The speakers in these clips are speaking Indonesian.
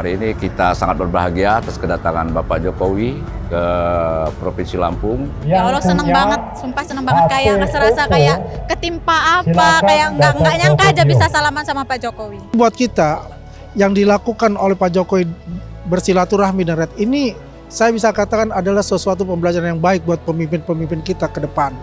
Hari ini kita sangat berbahagia atas kedatangan Bapak Jokowi ke Provinsi Lampung. Ya Allah, seneng banget, sumpah seneng banget, kayak ngerasa kayak ketimpa apa, kayak nggak nyangka aja bisa salaman sama Pak Jokowi. Buat kita yang dilakukan oleh Pak Jokowi bersilaturahmi dan red ini, saya bisa katakan adalah sesuatu pembelajaran yang baik buat pemimpin-pemimpin kita ke depan.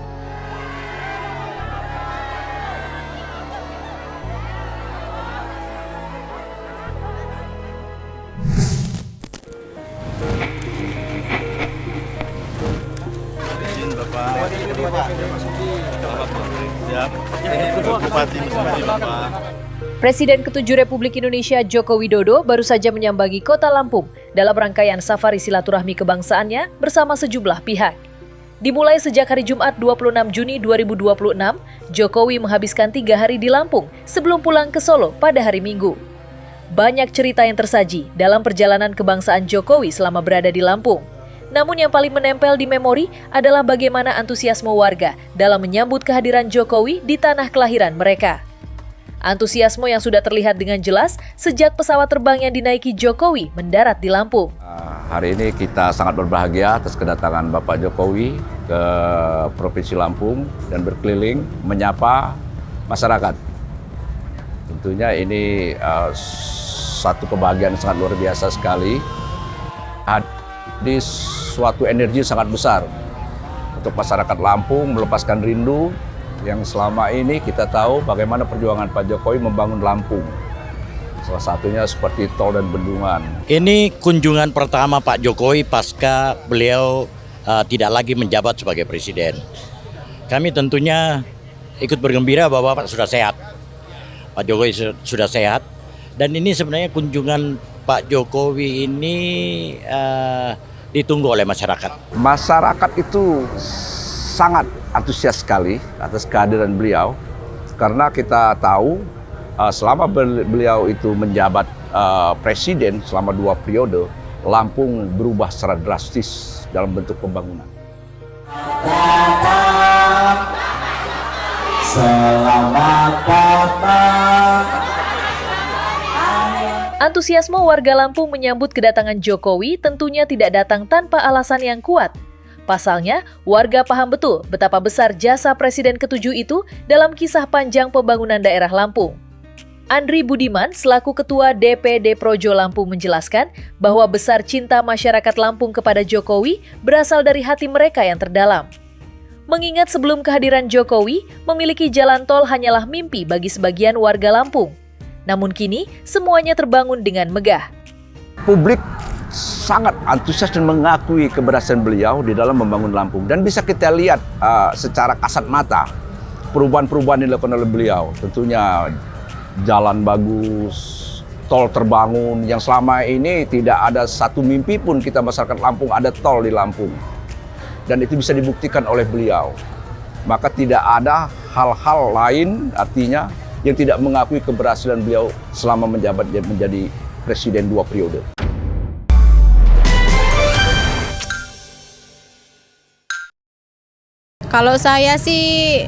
Presiden ke-7 Republik Indonesia Joko Widodo baru saja menyambangi Kota Lampung dalam rangkaian safari silaturahmi kebangsaannya bersama sejumlah pihak. Dimulai sejak hari Jumat 26 Juni 2026, Jokowi menghabiskan 3 hari di Lampung sebelum pulang ke Solo pada hari Minggu. Banyak cerita yang tersaji dalam perjalanan kebangsaan Jokowi selama berada di Lampung. Namun yang paling menempel di memori adalah bagaimana antusiasme warga dalam menyambut kehadiran Jokowi di tanah kelahiran mereka. Antusiasme yang sudah terlihat dengan jelas sejak pesawat terbang yang dinaiki Jokowi mendarat di Lampung. Hari ini kita sangat berbahagia atas kedatangan Bapak Jokowi ke Provinsi Lampung dan berkeliling menyapa masyarakat. Tentunya ini satu kebahagiaan sangat luar biasa sekali. Di suatu energi sangat besar untuk masyarakat Lampung melepaskan rindu yang selama ini kita tahu bagaimana perjuangan Pak Jokowi membangun Lampung. Salah satunya seperti tol dan bendungan. Ini kunjungan pertama Pak Jokowi pasca beliau tidak lagi menjabat sebagai presiden. Kami tentunya ikut bergembira bahwa Pak sudah sehat. Pak Jokowi sudah sehat. Dan ini sebenarnya kunjungan Pak Jokowi ini ditunggu oleh masyarakat. Masyarakat itu sangat antusias sekali atas kehadiran beliau karena kita tahu selama beliau itu menjabat presiden selama 2 periode, Lampung berubah secara drastis dalam bentuk pembangunan. Selamat datang. Antusiasme warga Lampung menyambut kedatangan Jokowi tentunya tidak datang tanpa alasan yang kuat. Pasalnya, warga paham betul betapa besar jasa Presiden ke-7 itu dalam kisah panjang pembangunan daerah Lampung. Andri Budiman selaku Ketua DPD Projo Lampung menjelaskan bahwa besar cinta masyarakat Lampung kepada Jokowi berasal dari hati mereka yang terdalam. Mengingat sebelum kehadiran Jokowi, memiliki jalan tol hanyalah mimpi bagi sebagian warga Lampung. Namun kini, semuanya terbangun dengan megah. Publik sangat antusias dan mengakui keberhasilan beliau di dalam membangun Lampung. Dan bisa kita lihat secara kasat mata perubahan-perubahan yang dilakukan oleh beliau. Tentunya jalan bagus, tol terbangun, yang selama ini tidak ada satu mimpi pun kita masyarakat Lampung ada tol di Lampung. Dan itu bisa dibuktikan oleh beliau. Maka tidak ada hal-hal lain artinya yang tidak mengakui keberhasilan beliau selama menjabat menjadi presiden 2 periode. Kalau saya sih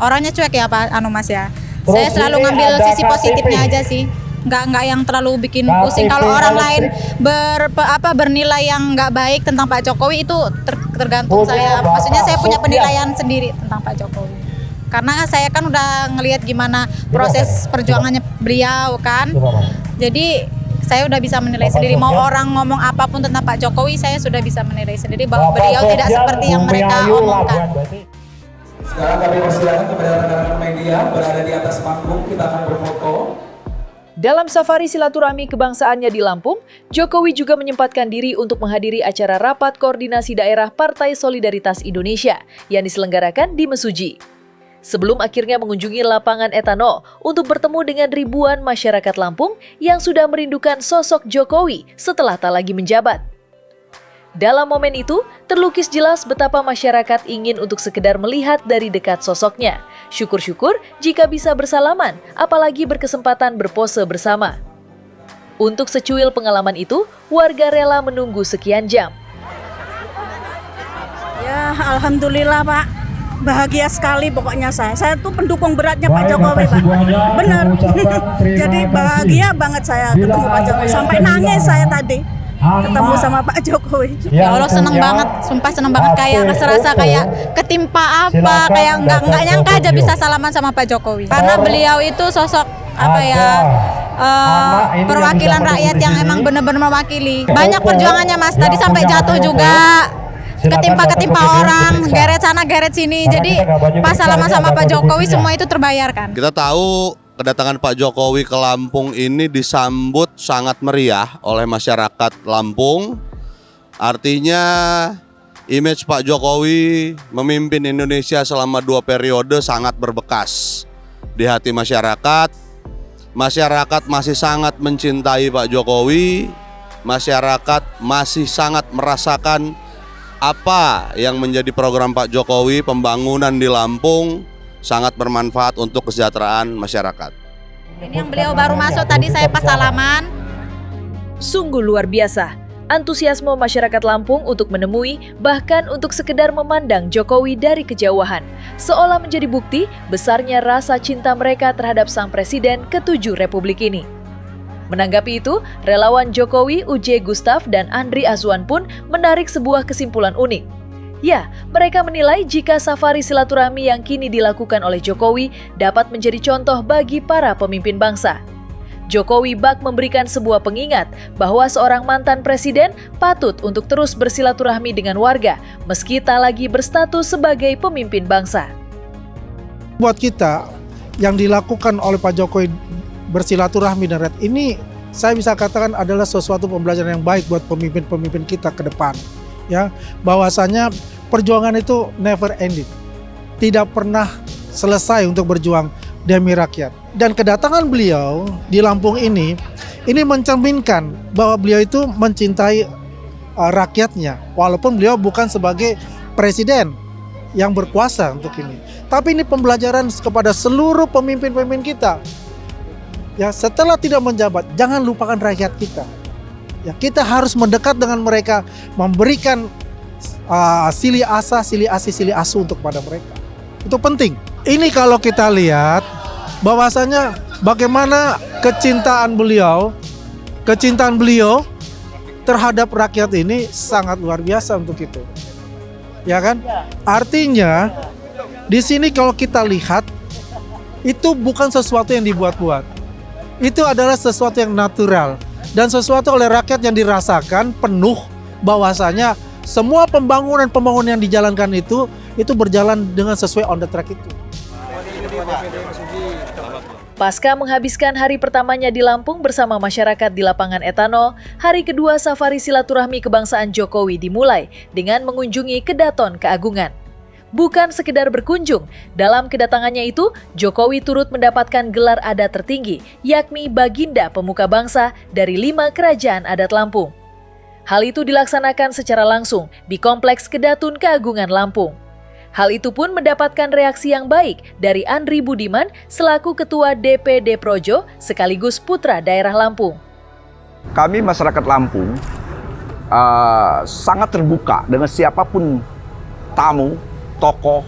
orangnya cuek ya Pak Mas ya. Saya selalu ngambil sisi positifnya aja sih. Nggak yang terlalu bikin pusing. Kalau orang lain bernilai yang nggak baik tentang Pak Jokowi itu tergantung saya. Maksudnya saya punya penilaian sendiri tentang Pak Jokowi. Karena saya kan udah ngelihat gimana proses perjuangannya beliau kan. Jadi saya udah bisa menilai sendiri, mau orang ngomong apapun tentang Pak Jokowi, saya sudah bisa menilai sendiri bahwa beliau tidak seperti yang mereka omongkan. Sekarang kami persilakan kepada rekan-rekan media berada di atas panggung, kita akan berfoto. Dalam safari silaturahmi kebangsaannya di Lampung, Jokowi juga menyempatkan diri untuk menghadiri acara Rapat Koordinasi Daerah Partai Solidaritas Indonesia yang diselenggarakan di Mesuji. Sebelum akhirnya mengunjungi lapangan etanol untuk bertemu dengan ribuan masyarakat Lampung yang sudah merindukan sosok Jokowi setelah tak lagi menjabat. Dalam momen itu, terlukis jelas betapa masyarakat ingin untuk sekedar melihat dari dekat sosoknya. Syukur-syukur jika bisa bersalaman, apalagi berkesempatan berpose bersama. Untuk secuil pengalaman itu, warga rela menunggu sekian jam. Ya, alhamdulillah Pak. bahagia sekali pokoknya saya tuh pendukung beratnya Pak Jokowi, Pak. Bener. Jadi bahagia banget saya ketemu Pak Jokowi. Sampai nangis saya tadi ketemu sama Pak Jokowi. Ya Allah, seneng banget, sumpah seneng banget, kayak serasa kayak ketimpa apa, kayak nggak nyangka aja bisa salaman sama Pak Jokowi. Karena beliau itu sosok apa ya, perwakilan rakyat yang emang bener-bener mewakili. Banyak perjuangannya Mas, tadi sampai jatuh juga, ketimpa orang, geret sana geret sini. Jadi pas salaman sama Pak Jokowi semua itu terbayarkan. Kita tahu kedatangan Pak Jokowi ke Lampung ini disambut sangat meriah oleh masyarakat Lampung. Artinya image Pak Jokowi memimpin Indonesia selama 2 periode sangat berbekas di hati masyarakat. Masyarakat masih sangat mencintai Pak Jokowi. Masyarakat masih sangat merasakan apa yang menjadi program Pak Jokowi, pembangunan di Lampung sangat bermanfaat untuk kesejahteraan masyarakat. Ini yang beliau baru masuk tadi saya pas salaman. Sungguh luar biasa antusiasme masyarakat Lampung untuk menemui, bahkan untuk sekedar memandang Jokowi dari kejauhan, seolah menjadi bukti besarnya rasa cinta mereka terhadap sang presiden ke-7 Republik ini. Menanggapi itu, relawan Jokowi UJ Gustaf dan Andri Azwan pun menarik sebuah kesimpulan unik. Ya, mereka menilai jika safari silaturahmi yang kini dilakukan oleh Jokowi dapat menjadi contoh bagi para pemimpin bangsa. Jokowi bak memberikan sebuah pengingat bahwa seorang mantan presiden patut untuk terus bersilaturahmi dengan warga meski tak lagi berstatus sebagai pemimpin bangsa. Buat kita, yang dilakukan oleh Pak Jokowi bersilaturahmi dan red ini, saya bisa katakan adalah sesuatu pembelajaran yang baik buat pemimpin-pemimpin kita ke depan. Ya, bahwasanya perjuangan itu never ending, tidak pernah selesai untuk berjuang demi rakyat. Dan kedatangan beliau di Lampung ini mencerminkan bahwa beliau itu mencintai rakyatnya, walaupun beliau bukan sebagai presiden yang berkuasa untuk ini. Tapi ini pembelajaran kepada seluruh pemimpin-pemimpin kita. Ya, setelah tidak menjabat, jangan lupakan rakyat kita. Ya, kita harus mendekat dengan mereka, memberikan silih asu untuk pada mereka. Itu penting. Ini kalau kita lihat bahwasanya bagaimana kecintaan beliau terhadap rakyat ini sangat luar biasa untuk itu. Ya kan? Artinya di sini kalau kita lihat itu bukan sesuatu yang dibuat-buat. Itu adalah sesuatu yang natural. Dan sesuatu oleh rakyat yang dirasakan penuh bahwasanya semua pembangunan yang dijalankan itu berjalan dengan sesuai on the track itu. Pasca menghabiskan hari pertamanya di Lampung bersama masyarakat di lapangan etanol, hari kedua safari silaturahmi kebangsaan Jokowi dimulai dengan mengunjungi Kedaton Keagungan. Bukan sekedar berkunjung, dalam kedatangannya itu, Jokowi turut mendapatkan gelar adat tertinggi, yakni Baginda Pemuka Bangsa dari 5 kerajaan adat Lampung. Hal itu dilaksanakan secara langsung di Kompleks Kedatun Keagungan Lampung. Hal itu pun mendapatkan reaksi yang baik dari Andri Budiman selaku Ketua DPD Projo sekaligus putra daerah Lampung. Kami masyarakat Lampung sangat terbuka dengan siapapun tamu, tokoh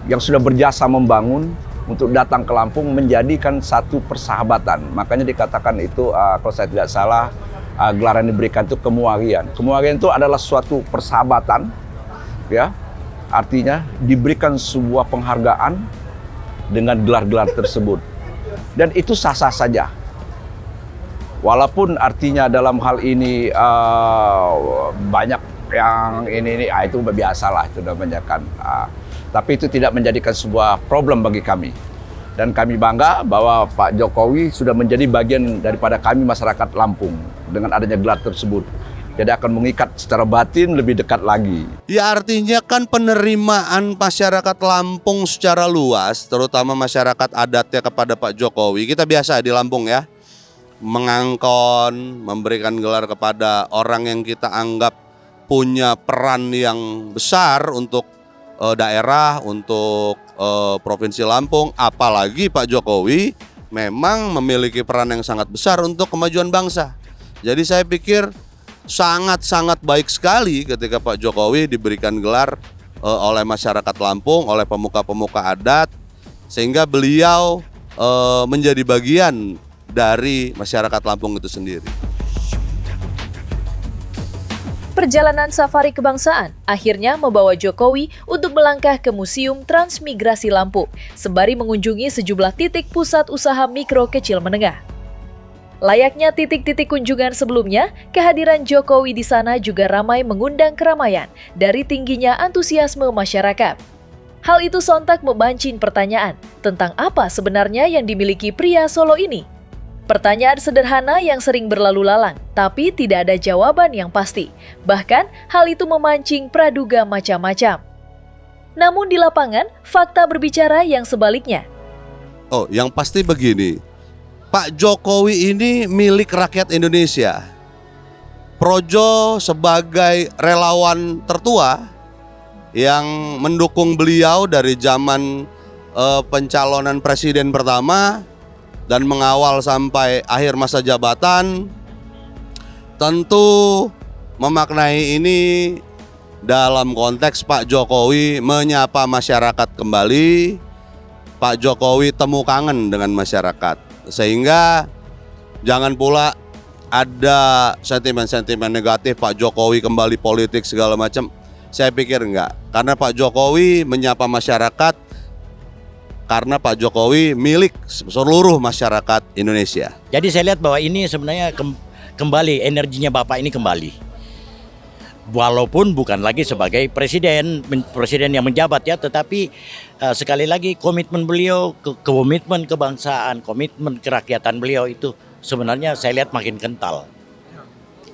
yang sudah berjasa membangun untuk datang ke Lampung menjadikan satu persahabatan. Makanya dikatakan itu kalau saya tidak salah gelaran diberikan itu kemuarian. Kemuarian itu adalah suatu persahabatan, ya. Artinya diberikan sebuah penghargaan dengan gelar-gelar tersebut. Dan itu sah-sah saja. Walaupun artinya dalam hal ini banyak yang ini itu biasa lah, itu namanya kan. Tapi itu tidak menjadikan sebuah problem bagi kami. Dan kami bangga bahwa Pak Jokowi sudah menjadi bagian daripada kami masyarakat Lampung dengan adanya gelar tersebut. Jadi akan mengikat secara batin lebih dekat lagi. Ya artinya kan penerimaan masyarakat Lampung secara luas, terutama masyarakat adatnya kepada Pak Jokowi. Kita biasa di Lampung ya, mengangkon, memberikan gelar kepada orang yang kita anggap punya peran yang besar untuk daerah, untuk Provinsi Lampung. Apalagi Pak Jokowi memang memiliki peran yang sangat besar untuk kemajuan bangsa. Jadi saya pikir sangat-sangat baik sekali ketika Pak Jokowi diberikan gelar oleh masyarakat Lampung, oleh pemuka-pemuka adat, sehingga beliau menjadi bagian dari masyarakat Lampung itu sendiri. Perjalanan safari kebangsaan akhirnya membawa Jokowi untuk melangkah ke Museum Transmigrasi Lampung, sembari mengunjungi sejumlah titik pusat usaha mikro kecil menengah. Layaknya titik-titik kunjungan sebelumnya, kehadiran Jokowi di sana juga ramai mengundang keramaian dari tingginya antusiasme masyarakat. Hal itu sontak memancing pertanyaan tentang apa sebenarnya yang dimiliki pria Solo ini. Pertanyaan sederhana yang sering berlalu lalang, tapi tidak ada jawaban yang pasti. Bahkan, hal itu memancing praduga macam-macam. Namun di lapangan, fakta berbicara yang sebaliknya. Oh, yang pasti begini, Pak Jokowi ini milik rakyat Indonesia. Projo sebagai relawan tertua yang mendukung beliau dari zaman pencalonan presiden pertama dan mengawal sampai akhir masa jabatan, tentu memaknai ini dalam konteks Pak Jokowi menyapa masyarakat kembali, Pak Jokowi temu kangen dengan masyarakat. Sehingga jangan pula ada sentimen-sentimen negatif Pak Jokowi kembali politik segala macam. Saya pikir enggak, karena Pak Jokowi menyapa masyarakat karena Pak Jokowi milik seluruh masyarakat Indonesia. Jadi saya lihat bahwa ini sebenarnya kembali energinya Bapak ini kembali. Walaupun bukan lagi sebagai presiden yang menjabat ya, tetapi sekali lagi komitmen beliau, komitmen kebangsaan, komitmen kerakyatan beliau itu sebenarnya saya lihat makin kental.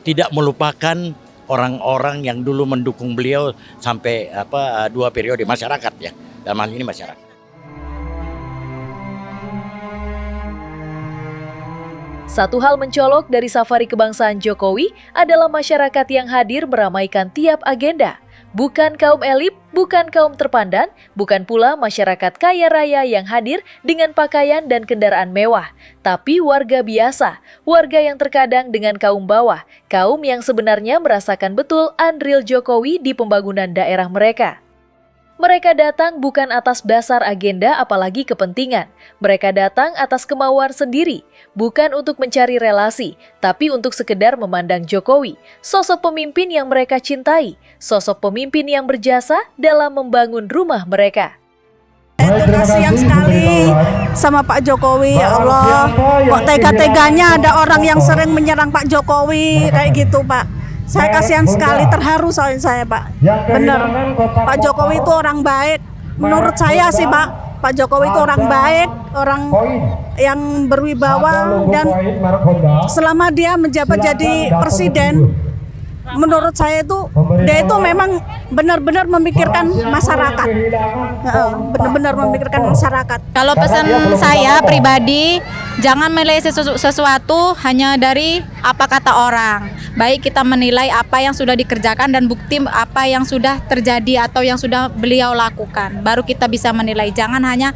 Tidak melupakan orang-orang yang dulu mendukung beliau sampai 2 periode masyarakat ya. Dalam hal ini masyarakat. Satu hal mencolok dari safari kebangsaan Jokowi adalah masyarakat yang hadir meramaikan tiap agenda. Bukan kaum elit, bukan kaum terpandang, bukan pula masyarakat kaya raya yang hadir dengan pakaian dan kendaraan mewah. Tapi warga biasa, warga yang terkadang dengan kaum bawah, kaum yang sebenarnya merasakan betul andil Jokowi di pembangunan daerah mereka. Mereka datang bukan atas dasar agenda apalagi kepentingan. Mereka datang atas kemauan sendiri, bukan untuk mencari relasi, tapi untuk sekedar memandang Jokowi, sosok pemimpin yang mereka cintai, sosok pemimpin yang berjasa dalam membangun rumah mereka. Itu kasihan sekali sama Pak Jokowi, ya Allah. Kok tega-teganya ada orang yang sering menyerang Pak Jokowi, kayak gitu Pak. Saya kasihan sekali, terharu soalnya saya Pak. Bener, Pak Jokowi itu orang baik. Menurut saya sih Pak, Pak Jokowi itu orang baik, orang yang berwibawa, dan selama dia menjabat jadi presiden, menurut saya itu dia itu memang benar-benar memikirkan masyarakat, benar-benar memikirkan masyarakat. Kalau pesan saya pribadi, jangan menilai sesuatu hanya dari apa kata orang. Baik kita menilai apa yang sudah dikerjakan dan bukti apa yang sudah terjadi atau yang sudah beliau lakukan. Baru kita bisa menilai. Jangan hanya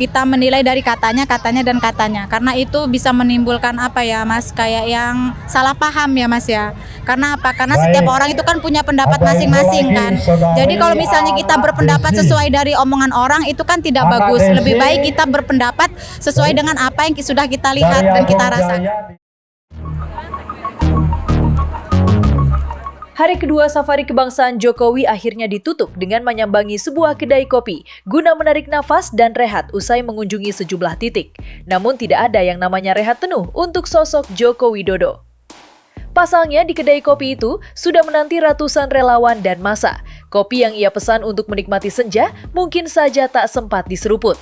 kita menilai dari katanya dan katanya. Karena itu bisa menimbulkan apa ya Mas, kayak yang salah paham ya Mas ya. Karena apa? Karena setiap orang itu kan punya pendapat masing-masing kan. Jadi kalau misalnya kita berpendapat sesuai dari omongan orang itu kan tidak bagus. Lebih baik kita berpendapat sesuai dengan apa yang sudah kita lihat dan kita rasakan. Hari kedua safari kebangsaan Jokowi akhirnya ditutup dengan menyambangi sebuah kedai kopi guna menarik nafas dan rehat usai mengunjungi sejumlah titik. Namun tidak ada yang namanya rehat penuh untuk sosok Joko Widodo. Pasalnya di kedai kopi itu sudah menanti ratusan relawan dan massa. Kopi yang ia pesan untuk menikmati senja mungkin saja tak sempat diseruput.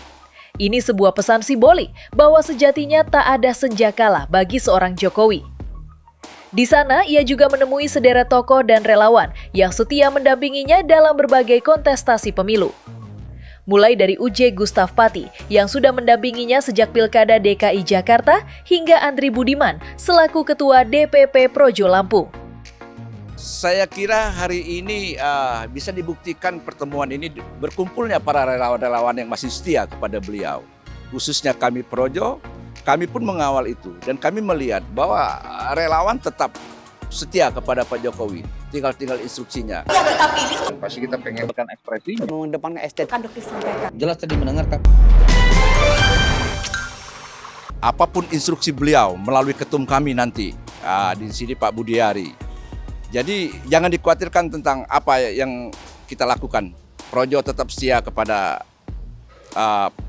Ini sebuah pesan simbolik bahwa sejatinya tak ada senja kalah bagi seorang Jokowi. Di sana, ia juga menemui sederet tokoh dan relawan yang setia mendampinginya dalam berbagai kontestasi pemilu. Mulai dari UJ Gustaf Pati yang sudah mendampinginya sejak Pilkada DKI Jakarta hingga Andri Budiman selaku Ketua DPP Projo Lampung. Saya kira hari ini bisa dibuktikan pertemuan ini berkumpulnya para relawan-relawan yang masih setia kepada beliau. Khususnya kami Projo, kami pun mengawal itu dan kami melihat bahwa relawan tetap setia kepada Pak Jokowi. tinggal instruksinya. Pasti kita pengen ekspresi. Mengedepankan estetika. Jelas tadi mendengarkan. Apapun instruksi beliau melalui ketum kami nanti di sini Pak Budiari. Jadi jangan dikhawatirkan tentang apa yang kita lakukan. Projo tetap setia kepada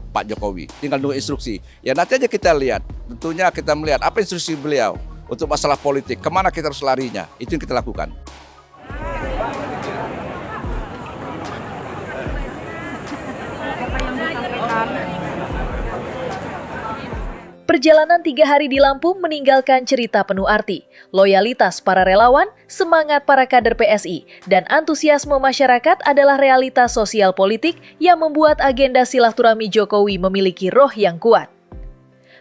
Pak Jokowi. Tinggal nunggu instruksi. Ya nanti aja kita lihat. Tentunya kita melihat apa instruksi beliau untuk masalah politik. Kemana kita harus larinya. Itu yang kita lakukan. Perjalanan 3 hari di Lampung meninggalkan cerita penuh arti, loyalitas para relawan, semangat para kader PSI, dan antusiasme masyarakat adalah realitas sosial politik yang membuat agenda silaturahmi Jokowi memiliki roh yang kuat.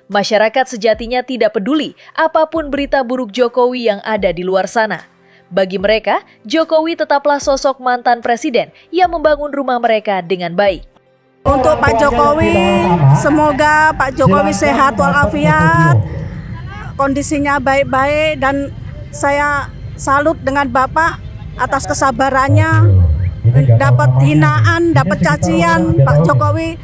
Masyarakat sejatinya tidak peduli apapun berita buruk Jokowi yang ada di luar sana. Bagi mereka, Jokowi tetaplah sosok mantan presiden yang membangun rumah mereka dengan baik. Untuk Pak Jokowi, semoga Pak Jokowi sehat walafiat, kondisinya baik-baik, dan saya salut dengan Bapak atas kesabarannya, dapat hinaan, dapat cacian, Pak Jokowi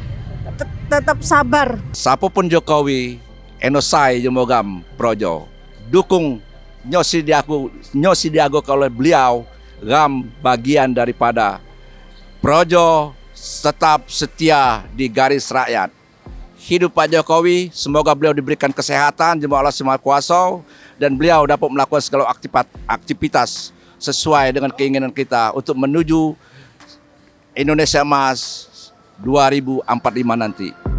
tetap sabar. Sapapun Jokowi, enosai jemogam Projo, dukung Nyosi Diago kalau beliau gam bagian daripada Projo tetap setia di garis rakyat. Hidup Pak Jokowi, semoga beliau diberikan kesehatan, jemaah Allah Maha Kuasa, dan beliau dapat melakukan segala aktivitas sesuai dengan keinginan kita untuk menuju Indonesia Emas 2045 nanti.